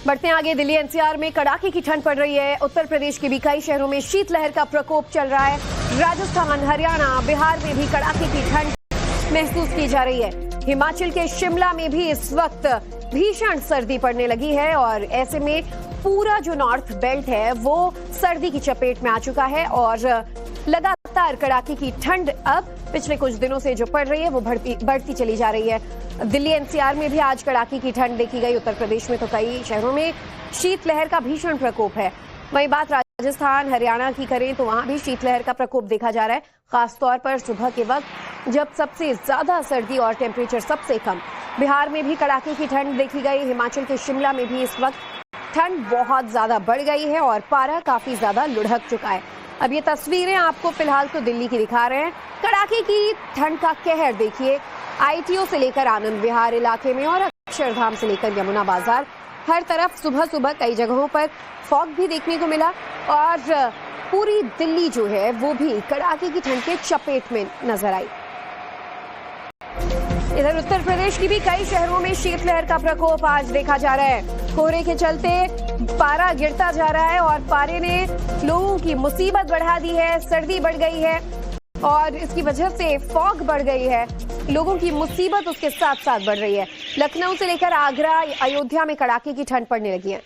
बढ़ते आगे, दिल्ली एनसीआर में कड़ाके की ठंड पड़ रही है। उत्तर प्रदेश के भी कई शहरों में शीतलहर का प्रकोप चल रहा है। राजस्थान, हरियाणा, बिहार में भी कड़ाके की ठंड महसूस की जा रही है। हिमाचल के शिमला में भी इस वक्त भीषण सर्दी पड़ने लगी है और ऐसे में पूरा जो नॉर्थ बेल्ट है वो सर्दी की चपेट में आ चुका है और लगातार कड़ाके की ठंड अब पिछले कुछ दिनों से जो पड़ रही है वो बढ़ती चली जा रही है। दिल्ली एनसीआर में भी आज कड़ाके की ठंड देखी गई। उत्तर प्रदेश में तो कई शहरों में शीतलहर का भीषण प्रकोप है। वहीं बात राजस्थान, हरियाणा की करें तो वहां भी शीतलहर का प्रकोप देखा जा रहा है, खासतौर पर सुबह के वक्त जब सबसे ज्यादा सर्दी और टेम्परेचर सबसे कम। बिहार में भी कड़ाके की ठंड देखी गई। हिमाचल के शिमला में भी इस वक्त ठंड बहुत ज्यादा बढ़ गई है और पारा काफी ज्यादा लुढ़क चुका है। अब ये तस्वीरें आपको फिलहाल तो दिल्ली की दिखा रहे हैं। कड़ाके की ठंड का कहर देखिए। आईटीओ से लेकर आनंद विहार इलाके में और अक्षरधाम से लेकर यमुना बाजार, हर तरफ सुबह सुबह कई जगहों पर फॉग भी देखने को मिला और पूरी दिल्ली जो है वो भी कड़ाके की ठंड के चपेट में नजर आई। इधर उत्तर प्रदेश की भी कई शहरों में शीतलहर का प्रकोप आज देखा जा रहा है। कोहरे के चलते पारा गिरता जा रहा है और पारे ने लोगों की मुसीबत बढ़ा दी है। सर्दी बढ़ गई है और इसकी वजह से फॉग बढ़ गई है। लोगों की मुसीबत उसके साथ साथ बढ़ रही है। लखनऊ से लेकर आगरा, अयोध्या में कड़ाके की ठंड पड़ने लगी है।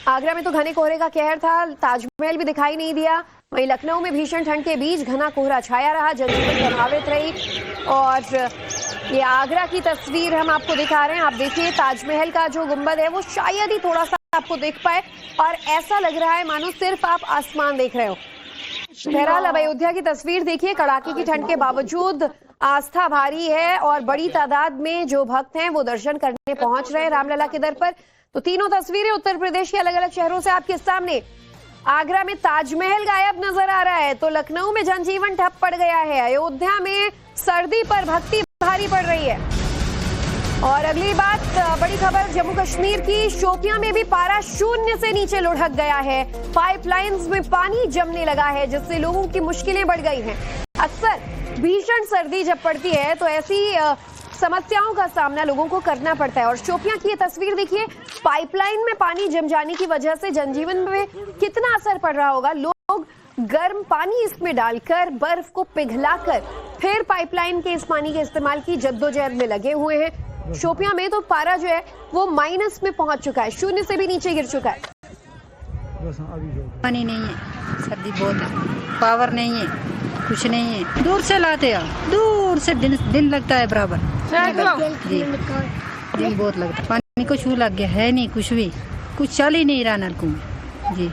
आगरा में तो घने कोहरे का कहर था, ताजमहल भी दिखाई नहीं दिया। वहीं लखनऊ में भीषण ठंड के बीच घना कोहरा छाया रहा, जनजीवन प्रभावित रही। और ये आगरा की तस्वीर हम आपको दिखा रहे हैं। आप देखिए, ताजमहल का जो गुंबद है वो शायद ही थोड़ा सा आपको देख पाए और ऐसा लग रहा है मानो सिर्फ आप आसमान देख रहे हो। बहरहाल अब अयोध्या की तस्वीर देखिए। कड़ाके की ठंड के बावजूद आस्था भारी है और बड़ी तादाद में जो भक्त हैं वो दर्शन करने पहुंच रहे हैं रामलला के दर पर। तो तीनों तस्वीरें उत्तर प्रदेश के अलग अलग शहरों से आपके सामने। आगरा में ताजमहल गायब नजर आ रहा है तो लखनऊ में जनजीवन ठप पड़ गया है। अयोध्या में सर्दी पर भक्ति भारी पड़ रही है। और अगली बात, बड़ी खबर जम्मू कश्मीर की। शोपियां में भी पारा शून्य से नीचे लुढ़क गया है। पाइपलाइंस में पानी जमने लगा है जिससे लोगों की मुश्किलें बढ़ गई हैं। अक्सर भीषण सर्दी जब पड़ती है तो ऐसी समस्याओं का सामना लोगों को करना पड़ता है। और शोपियां की ये तस्वीर देखिए, पाइपलाइन में पानी जम जाने की वजह से जनजीवन में कितना असर पड़ रहा होगा। लोग गर्म पानी इसमें डालकर, बर्फ को पिघलाकर फिर पाइपलाइन के इस पानी के इस्तेमाल की जद्दोजहद में लगे हुए हैं। शोपियां में तो पारा जो है वो माइनस में पहुंच चुका है, शून्य से भी नीचे गिर चुका है। पानी नहीं है, सर्दी बहुत है, पावर नहीं है, कुछ नहीं है। दूर से लाते हैं, दूर से दिन लगता है बराबर जी, दिन बहुत लगता है। पानी को छू लग गया है, नहीं कुछ भी, कुछ चल ही नहीं रहा नलकों में जी।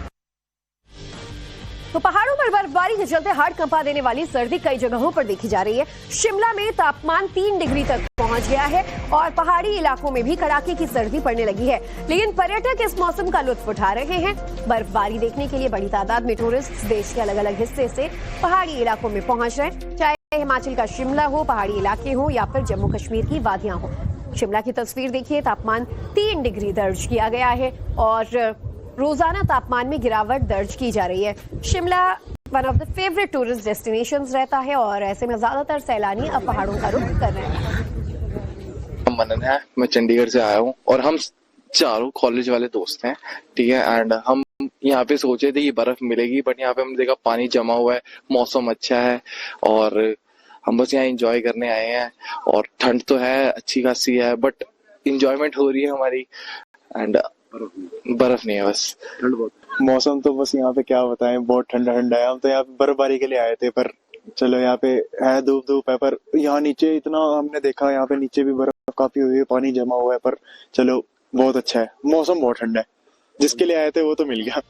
तो पहाड़ों पर बर्फबारी के चलते हाड़ कंपा देने वाली सर्दी कई जगहों पर देखी जा रही है। शिमला में तापमान 3 डिग्री तक पहुंच गया है और पहाड़ी इलाकों में भी कड़ाके की सर्दी पड़ने लगी है। लेकिन पर्यटक इस मौसम का लुत्फ उठा रहे हैं। बर्फबारी देखने के लिए बड़ी तादाद में टूरिस्ट देश के अलग अलग हिस्से से पहाड़ी इलाकों में पहुंच रहे हैं, चाहे हिमाचल का शिमला हो, पहाड़ी इलाके हो या फिर जम्मू कश्मीर की वादियां हो। शिमला की तस्वीर देखिए, तापमान 3 डिग्री दर्ज किया गया है और रोजाना तापमान में गिरावट दर्ज की जा रही है। Shimla one of the favourite tourist destinations रहता है और ऐसे में ज्यादातर सैलानी अब पहाड़ों का रुख कर रहे हैं। मनन है, मैं चंडीगढ़ से आया हूँ और हम चारों कॉलेज वाले दोस्त हैं, ठीक है। एंड हम यहाँ पे सोचे थे कि बर्फ मिलेगी, बट यहाँ पे हमने देखा पानी जमा हुआ है, मौसम अच्छा है और हम बस यहाँ एंजॉय करने आए हैं। और ठंड तो है, अच्छी खासी है, बट इंजॉयमेंट हो रही है हमारी। एंड बर्फ नहीं है, बस ठंड बहुत। मौसम तो बस यहाँ पे क्या बताएं, बहुत ठंडा ठंडा है। हम तो यहाँ पे बर्फबारी के लिए आए थे, पर चलो यहाँ पे है, धूप है, पर यहाँ नीचे इतना हमने देखा, यहाँ पे नीचे भी बर्फ काफी हुई है, पानी जमा हुआ है, पर चलो बहुत अच्छा है, मौसम बहुत ठंडा है। जिसके लिए आए थे वो तो मिल गया।